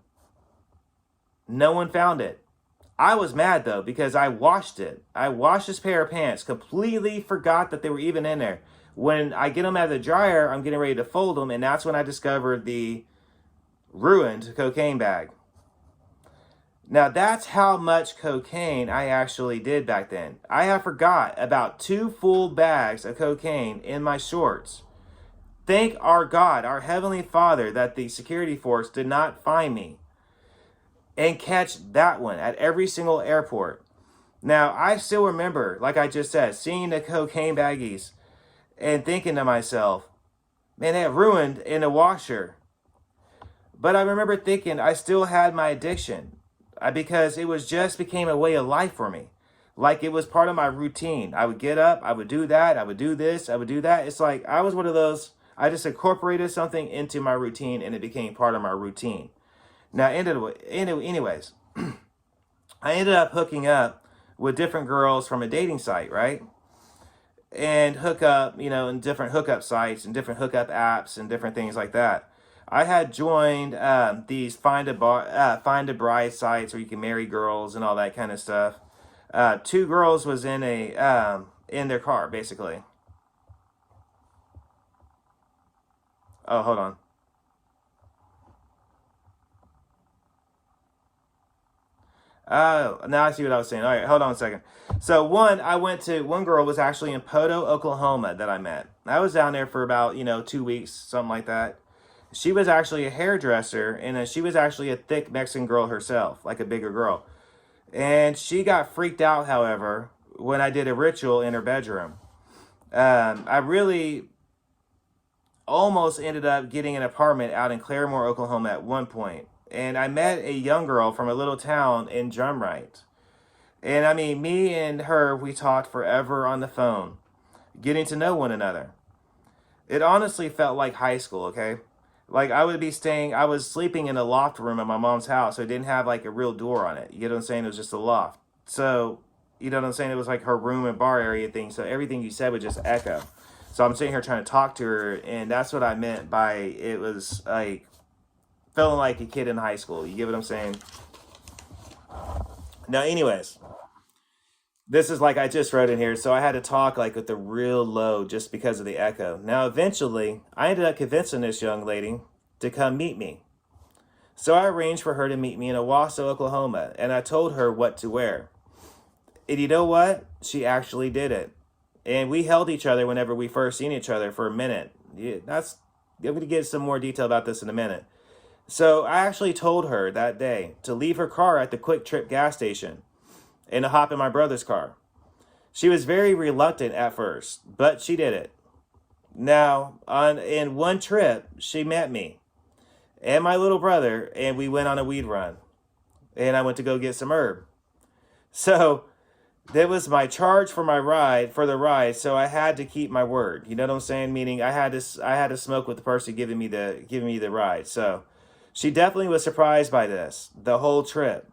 no one found it. I was mad though because I washed it. I washed this pair of pants, completely forgot that they were even in there. When I get them out of the dryer, I'm getting ready to fold them, and that's when I discovered the ruined cocaine bag. Now that's how much cocaine I actually did back then. I have forgot about 2 full bags of cocaine in my shorts. Thank our God, our Heavenly Father, that the security force did not find me and catch that one at every single airport. Now, I still remember, like I just said, seeing the cocaine baggies and thinking to myself, man, that ruined in a washer. But I remember thinking I still had my addiction because it was just became a way of life for me. Like it was part of my routine. I would get up, I would do that, I would do this, I would do that. It's like I was one of those, I just incorporated something into my routine and it became part of my routine. Now, anyways, I ended up hooking up with different girls from a dating site, right? And hook up, in different hookup sites and different hookup apps and different things like that. I had joined these find a bride sites where you can marry girls and all that kind of stuff. 2 girls was in their car, basically. Oh, hold on. Now I see what I was saying. All right, hold on a second. So one girl was actually in Poto, Oklahoma that I met. I was down there for about, 2 weeks, something like that. She was actually a hairdresser, and she was actually a thick Mexican girl herself, like a bigger girl. And she got freaked out, however, when I did a ritual in her bedroom. I really almost ended up getting an apartment out in Claremore, Oklahoma at one point. And I met a young girl from a little town in Drumright. And I mean, me and her, we talked forever on the phone, getting to know one another. It honestly felt like high school, okay? Like I was sleeping in a loft room at my mom's house, so it didn't have like a real door on it. You get what I'm saying? It was just a loft. So, you know what I'm saying? It was like her room and bar area thing, so everything you said would just echo. So I'm sitting here trying to talk to her, and that's what I meant by it was like feeling like a kid in high school. You get what I'm saying? Now, anyways, this is like I just wrote in here, so I had to talk like with the real low just because of the echo. Now, eventually, I ended up convincing this young lady to come meet me. So I arranged for her to meet me in Owasso, Oklahoma, and I told her what to wear. And you know what? She actually did it. And we held each other whenever we first seen each other for a minute. Yeah, I'm going to get some more detail about this in a minute. So I actually told her that day to leave her car at the Quick Trip gas station and to hop in my brother's car. She was very reluctant at first, but she did it. Now, in one trip, she met me and my little brother, and we went on a weed run. And I went to go get some herb. So that was my charge for the ride. So I had to keep my word. You know what I'm saying? Meaning I had to smoke with the person giving me the ride. So she definitely was surprised by this the whole trip,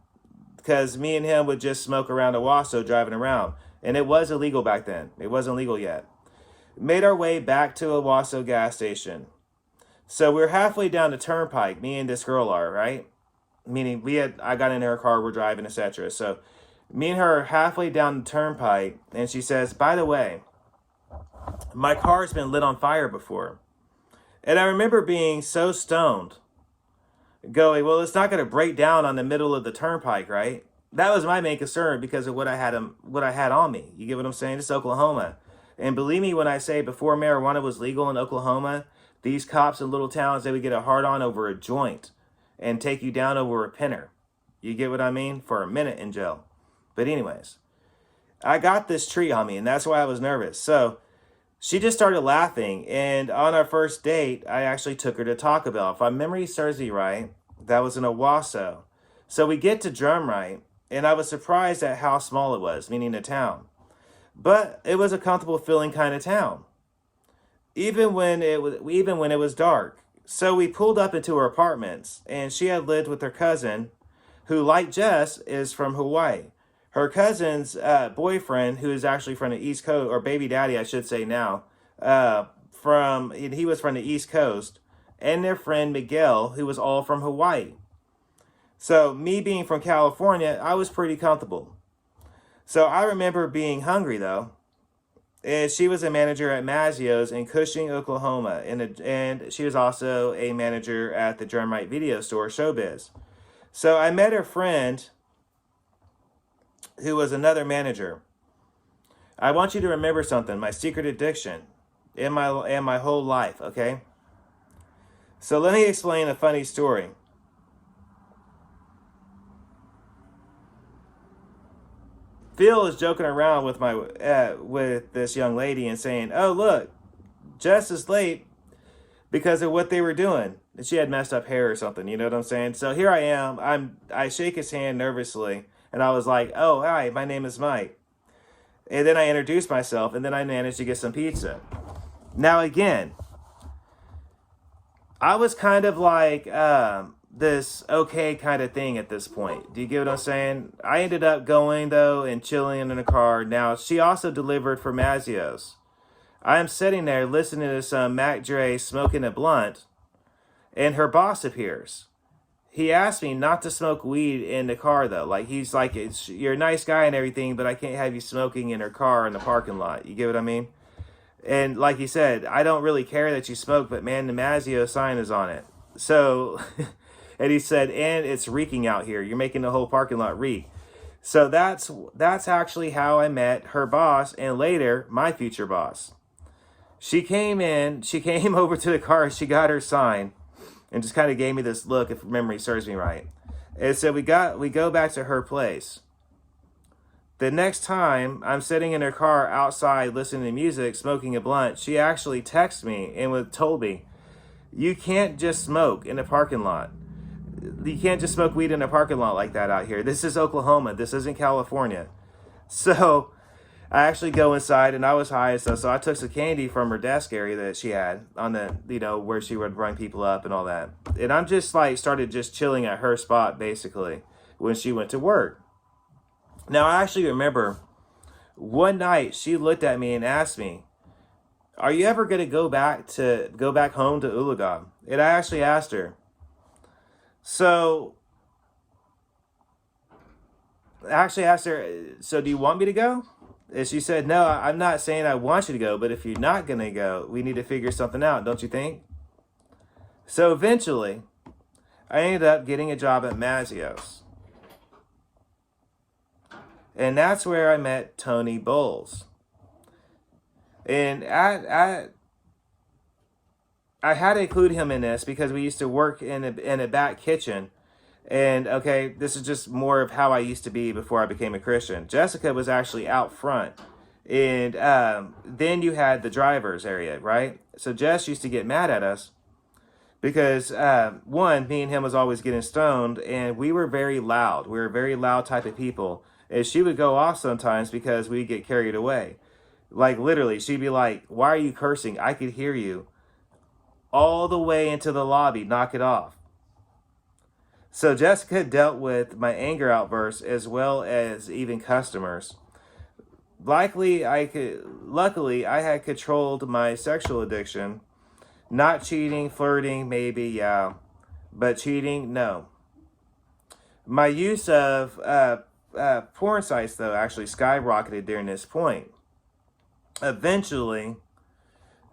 because me and him would just smoke around Owasso driving around, and it was illegal back then. It wasn't legal yet. Made our way back to Owasso gas station. So we're halfway down the turnpike. Me and this girl are, right? Meaning I got in her car, we're driving, etc. So me and her are halfway down the turnpike, and she says, "By the way, my car's been lit on fire before." And I remember being so stoned, going, "Well, it's not going to break down on the middle of the turnpike, right?" That was my main concern because of what I had on me. You get what I'm saying? It's Oklahoma. And believe me when I say, before marijuana was legal in Oklahoma, these cops in little towns, they would get a hard on over a joint and take you down over a pinner. You get what I mean? For a minute in jail. But anyways, I got this tree on me, and that's why I was nervous. So she just started laughing, and on our first date, I actually took her to Taco Bell. If my memory serves me right, that was in Owasso. So we get to Drumright, and I was surprised at how small it was, meaning the town. But it was a comfortable feeling kind of town, even when it was dark. So we pulled up into her apartments, and she had lived with her cousin, who, like Jess, is from Hawaii. Her cousin's boyfriend, who is actually from the East Coast, or baby daddy, I should say now, he was from the East Coast, and their friend Miguel, who was all from Hawaii. So me being from California, I was pretty comfortable. So I remember being hungry, though. And she was a manager at Mazzio's in Cushing, Oklahoma. And she was also a manager at the Drumright video store, Showbiz. So I met her friend, who was another manager. I want you to remember something, my secret addiction in my whole life, okay? So let me explain a funny story. Phil is joking around with this young lady and saying, "Oh, look, Jess is late because of what they were doing." And she had messed up hair or something, you know what I'm saying? So here I am. I shake his hand nervously, and I was like, "Oh, hi, my name is Mike." And then I introduced myself, and then I managed to get some pizza. Now again, I was kind of like this okay kind of thing at this point. Do you get what I'm saying? I ended up going, though, and chilling in the car. Now, she also delivered for Mazzio's. I am sitting there listening to some Mac Dre smoking a blunt, and her boss appears. He asked me not to smoke weed in the car, though. Like, he's like, "You're a nice guy and everything, but I can't have you smoking in her car in the parking lot." You get what I mean? And like he said, "I don't really care that you smoke, but man, the Mazzio sign is on it." So, and he said, "And it's reeking out here. You're making the whole parking lot reek." So that's actually how I met her boss, and later my future boss. She came in, she came over to the car, she got her sign, and just kind of gave me this look, if memory serves me right. And so we go back to her place. The next time I'm sitting in her car outside listening to music, smoking a blunt, she actually texted me and told me, "You can't just smoke in a parking lot. You can't just smoke weed in a parking lot like that out here. This is Oklahoma. This isn't California." So I actually go inside, and I was high and stuff. So I took some candy from her desk area that she had on the, where she would run people up and all that. And I'm just like started just chilling at her spot basically when she went to work. Now I actually remember one night she looked at me and asked me, "Are you ever going to go back home to Ulaga?" And I actually asked her. So I actually asked her, "So do you want me to go?" And she said, "No, I'm not saying I want you to go, but if you're not going to go, we need to figure something out, don't you think?" So eventually, I ended up getting a job at Mazio's. And that's where I met Tony Bowles. And I had to include him in this because we used to work in a back kitchen. And okay, this is just more of how I used to be before I became a Christian. Jessica was actually out front. And then you had the driver's area, right? So Jess used to get mad at us because, one, me and him was always getting stoned, and we were very loud. We were a very loud type of people. And she would go off sometimes because we'd get carried away. Like, literally, she'd be like, "Why are you cursing? I could hear you all the way into the lobby. Knock it off." So Jessica dealt with my anger outbursts as well as even customers. Luckily, I had controlled my sexual addiction. Not cheating, flirting, maybe, yeah. But cheating, no. My use of porn sites, though, actually skyrocketed during this point. Eventually,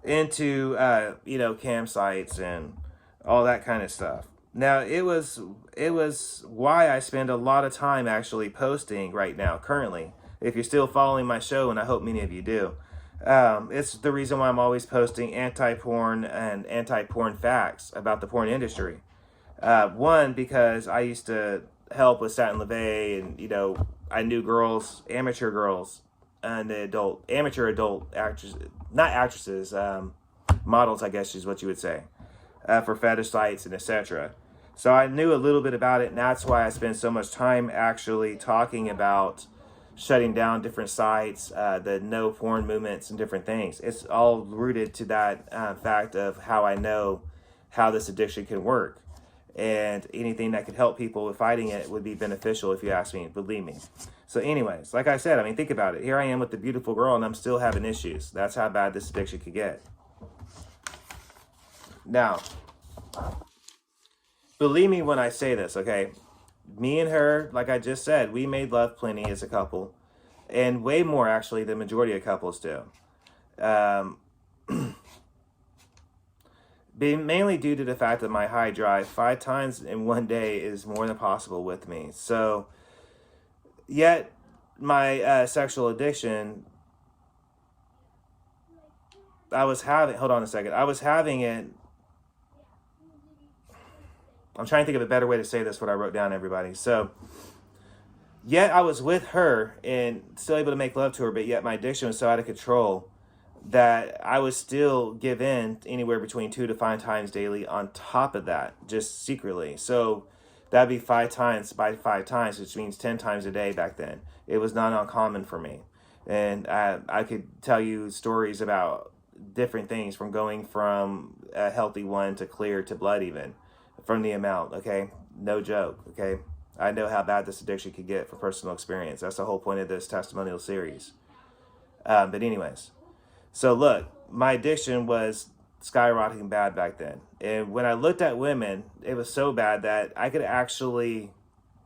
into, campsites and all that kind of stuff. Now, it was why I spend a lot of time actually posting right now, currently. If you're still following my show, and I hope many of you do, it's the reason why I'm always posting anti-porn and anti-porn facts about the porn industry. One, because I used to help with Satin LeVay, and I knew girls, amateur girls, and the amateur adult actresses, not actresses, models, I guess is what you would say, for fetish sites and etc. So I knew a little bit about it, and that's why I spend so much time actually talking about shutting down different sites, the no porn movements and different things. It's all rooted to that fact of how I know how this addiction can work. And anything that could help people with fighting it would be beneficial if you ask me, believe me. So anyways, like I said, think about it. Here I am with the beautiful girl, and I'm still having issues. That's how bad this addiction could get. Now, believe me when I say this, okay? Me and her, like I just said, we made love plenty as a couple, and way more actually than majority of couples do. Mainly due to the fact that my high drive 5 times in one day is more than possible with me. So, yet my sexual addiction, hold on a second, I was having it. I'm trying to think of a better way to say this, what I wrote down, everybody. So, yet I was with her and still able to make love to her, but yet my addiction was so out of control that I would still give in anywhere between 2 to 5 times daily on top of that, just secretly. So that'd be 5 times by 5 times, which means 10 times a day back then. It was not uncommon for me. And I could tell you stories about different things, from going from a healthy one to clear to blood even, from the amount, okay? No joke, okay? I know how bad this addiction could get for personal experience. That's the whole point of this testimonial series. But anyways, so look, my addiction was skyrocketing bad back then. And when I looked at women, it was so bad that I could actually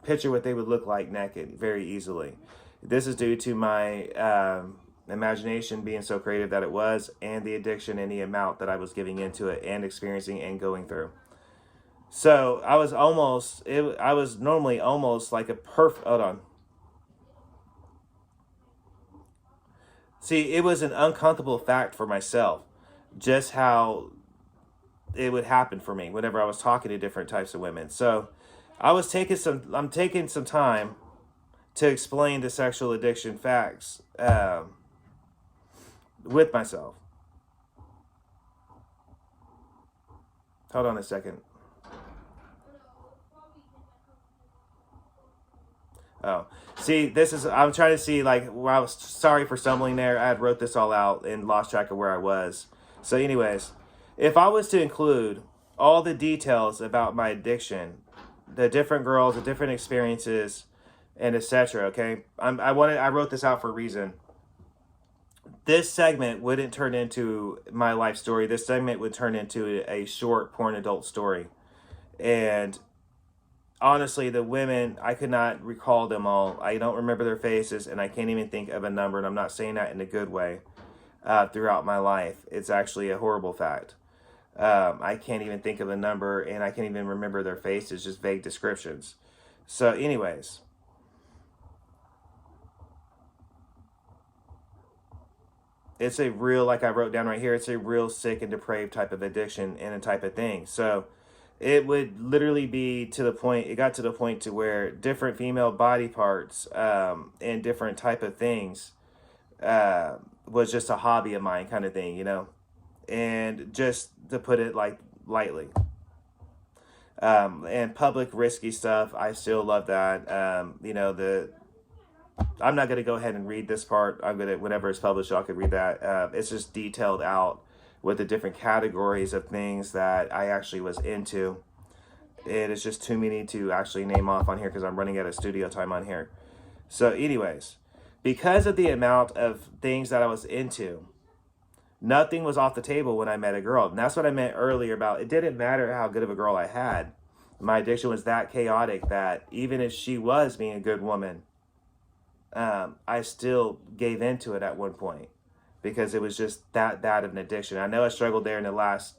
picture what they would look like naked very easily. This is due to my imagination being so creative that it was, and the addiction and the amount that I was giving into it and experiencing and going through. So I was normally almost like a perfect, hold on. See, it was an uncomfortable fact for myself, just how it would happen for me whenever I was talking to different types of women. So I'm taking some time to explain the sexual addiction facts with myself. Hold on a second. Oh, see, I'm trying to see, like, well, I was sorry for stumbling there. I had wrote this all out and lost track of where I was. So, anyways, if I was to include all the details about my addiction, the different girls, the different experiences, and etc., okay? I wrote this out for a reason. This segment wouldn't turn into my life story. This segment would turn into a short porn adult story. And honestly, the women, I could not recall them all. I don't remember their faces, and I can't even think of a number, and I'm not saying that in a good way, throughout my life. It's actually a horrible fact. I can't even think of a number, and I can't even remember their faces, just vague descriptions. So anyways, it's a real, like I wrote down right here, it's a real sick and depraved type of addiction and a type of thing. So it would literally be to the point, it got to the point to where different female body parts and different type of things was just a hobby of mine, kind of thing, you know. And just to put it like lightly, and public risky stuff, I still love that. You know, I'm not going to go ahead and read this part. I'm going to, whenever it's published, y'all could read that. It's just detailed out with the different categories of things that I actually was into. It is just too many to actually name off on here because I'm running out of studio time on here. So anyways, because of the amount of things that I was into, nothing was off the table when I met a girl. And that's what I meant earlier about it didn't matter how good of a girl I had. My addiction was that chaotic that even if she was being a good woman, I still gave into it at one point because it was just that bad of an addiction. I know I struggled there in the last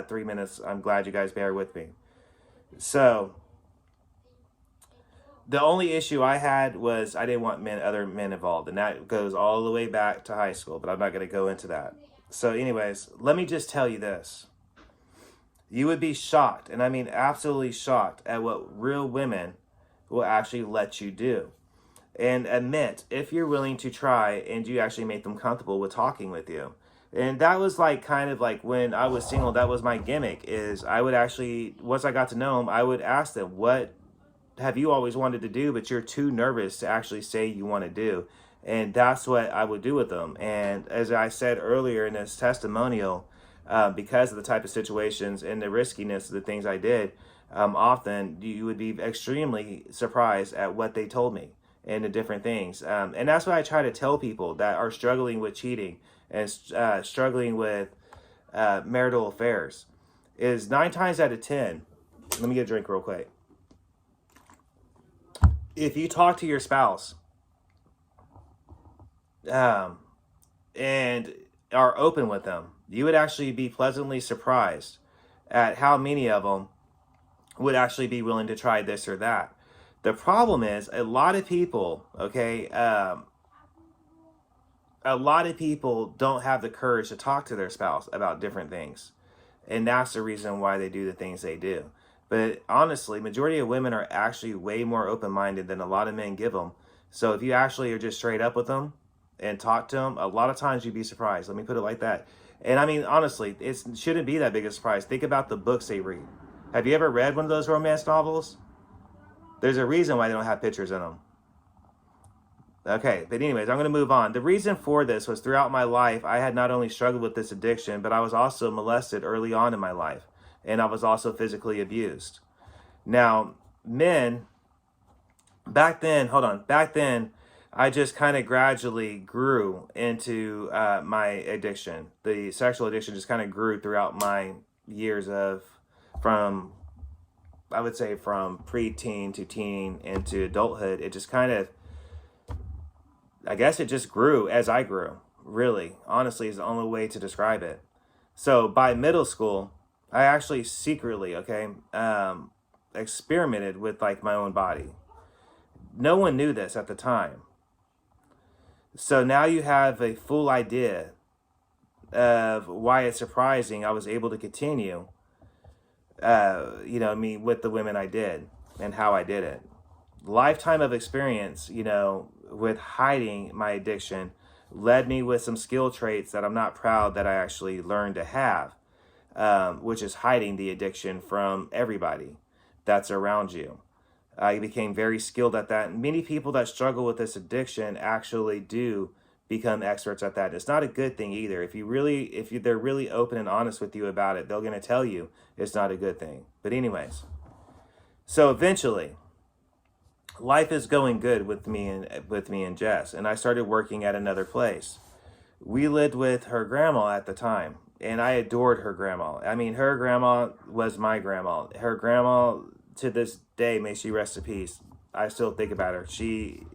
3 minutes. I'm glad you guys bear with me. So the only issue I had was I didn't want other men involved, and that goes all the way back to high school, but I'm not going to go into that. So anyways, let me just tell you this. You would be shocked, and I mean absolutely shocked, at what real women will actually let you do. And admit if you're willing to try and you actually make them comfortable with talking with you. And that was like kind of like when I was single, that was my gimmick, is I would actually, once I got to know them, I would ask them, what have you always wanted to do, but you're too nervous to actually say you want to do? And that's what I would do with them. And as I said earlier in this testimonial, because of the type of situations and the riskiness of the things I did, often you would be extremely surprised at what they told me and the different things. And that's what I try to tell people that are struggling with cheating and struggling with marital affairs, is 9 times out of 10, let me get a drink real quick. If you talk to your spouse and are open with them, you would actually be pleasantly surprised at how many of them would actually be willing to try this or that. The problem is a lot of people, okay, a lot of people don't have the courage to talk to their spouse about different things. And that's the reason why they do the things they do. But honestly, majority of women are actually way more open-minded than a lot of men give them. So if you actually are just straight up with them and talk to them, a lot of times you'd be surprised. Let me put it like that. And I mean, honestly, it shouldn't be that big a surprise. Think about the books they read. Have you ever read one of those romance novels? There's a reason why they don't have pictures in them. Okay, but anyways, I'm going to move on. The reason for this was throughout my life, I had not only struggled with this addiction, but I was also molested early on in my life. And I was also physically abused. Now, men, back then, I just kind of gradually grew into my addiction. The sexual addiction just kind of grew throughout my years I would say from preteen to teen into adulthood. It just kind of, I guess it just grew as I grew, really. Honestly, is the only way to describe it. So by middle school, I actually secretly, experimented with like my own body. No one knew this at the time. So now you have a full idea of why it's surprising I was able to continue, with the women I did and how I did it. Lifetime of experience, with hiding my addiction led me with some skill traits that I'm not proud that I actually learned to have, which is hiding the addiction from everybody that's around you. I became very skilled at that. And many people that struggle with this addiction actually do become experts at that. It's not a good thing either. They're really open and honest with you about it, they're going to tell you it's not a good thing. But anyways, so eventually, life is going good with me and Jess, and I started working at another place. We lived with her grandma at the time, and I adored her grandma. I mean, her grandma was my grandma. Her grandma, to this day, may she rest in peace, I still think about her. She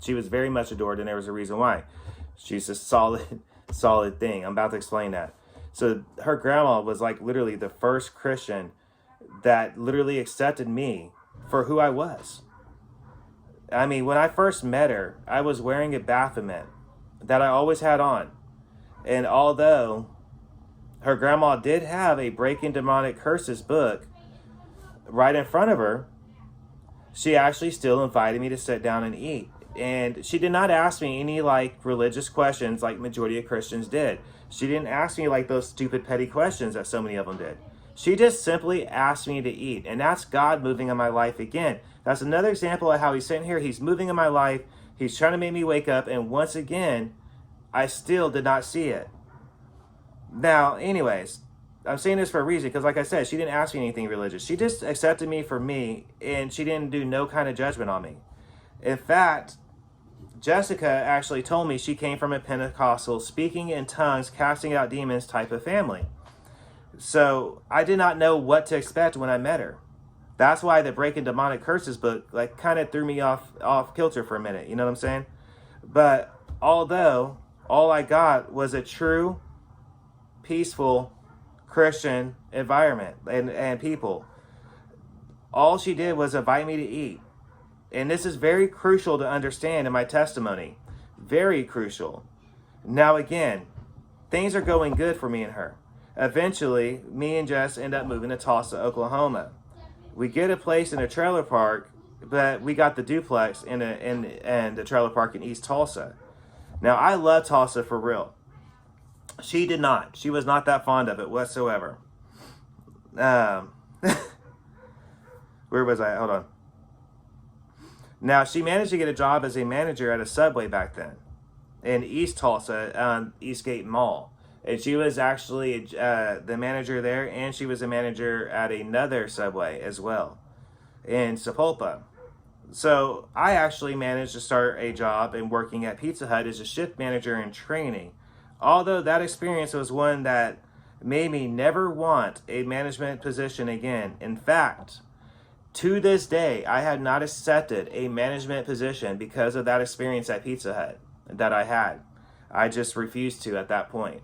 was very much adored, and there was a reason why. She's a solid thing. I'm about to explain that. So her grandma was like literally the first Christian that literally accepted me for who I was. I mean, when I first met her, I was wearing a Baphomet that I always had on. And although her grandma did have a Breaking Demonic Curses book right in front of her, she actually still invited me to sit down and eat. And she did not ask me any religious questions like majority of Christians did. She didn't ask me those stupid petty questions that so many of them did. She just simply asked me to eat. And that's God moving in my life again. That's another example of how he's sitting here. He's moving in my life. He's trying to make me wake up. And once again, I still did not see it. Now, anyways, I'm saying this for a reason, because like I said, she didn't ask me anything religious. She just accepted me for me, and she didn't do no kind of judgment on me. In fact, Jessica actually told me she came from a Pentecostal, speaking in tongues, casting out demons type of family. So I did not know what to expect when I met her. That's why the Breaking Demonic Curses book kind of threw me off kilter for a minute. You know what I'm saying? But although all I got was a true, peaceful Christian environment and people, all she did was invite me to eat. And this is very crucial to understand in my testimony. Very crucial. Now again, things are going good for me and her. Eventually, me and Jess end up moving to Tulsa, Oklahoma. We get a place in a trailer park, but we got the duplex in the trailer park in East Tulsa. Now, I love Tulsa for real. She did not. She was not that fond of it whatsoever. Where was I? Hold on. Now, she managed to get a job as a manager at a Subway back then in East Tulsa, Eastgate Mall. And she was actually the manager there, and she was a manager at another Subway as well in Sapulpa. So I actually managed to start a job in working at Pizza Hut as a shift manager in training. Although that experience was one that made me never want a management position again. In fact, to this day, I had not accepted a management position because of that experience at Pizza Hut that I had. I just refused to at that point.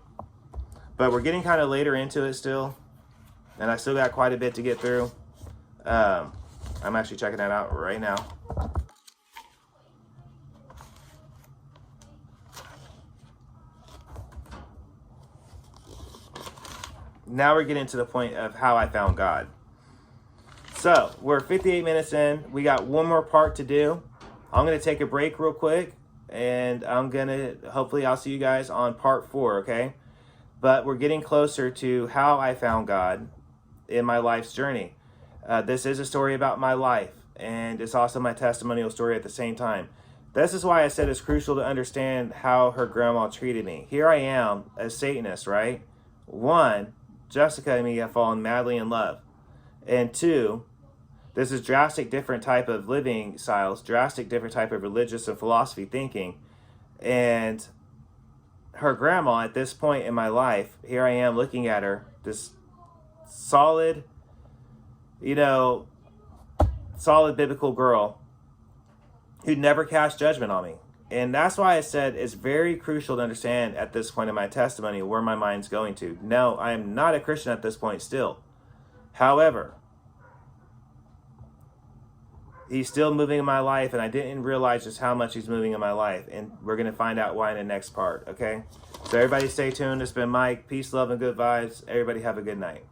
But we're getting kind of later into it still, and I still got quite a bit to get through. I'm actually checking that out right now. Now we're getting to the point of how I found God. So we're 58 minutes in. We got one more part to do. I'm going to take a break real quick, and hopefully I'll see you guys on part 4, okay? But we're getting closer to how I found God in my life's journey. This is a story about my life, and it's also my testimonial story at the same time. This is why I said it's crucial to understand how her grandma treated me. Here I am, a Satanist, right? 1, Jessica and me have fallen madly in love. And 2, this is drastic different type of living styles, drastic different type of religious and philosophy thinking. And her grandma, at this point in my life, here I am looking at her, this solid biblical girl who never cast judgment on me. And that's why I said it's very crucial to understand at this point in my testimony where my mind's going to. No, I am not a Christian at this point still. However, he's still moving in my life, and I didn't realize just how much he's moving in my life. And we're going to find out why in the next part, okay? So everybody stay tuned. It's been Mike. Peace, love, and good vibes. Everybody have a good night.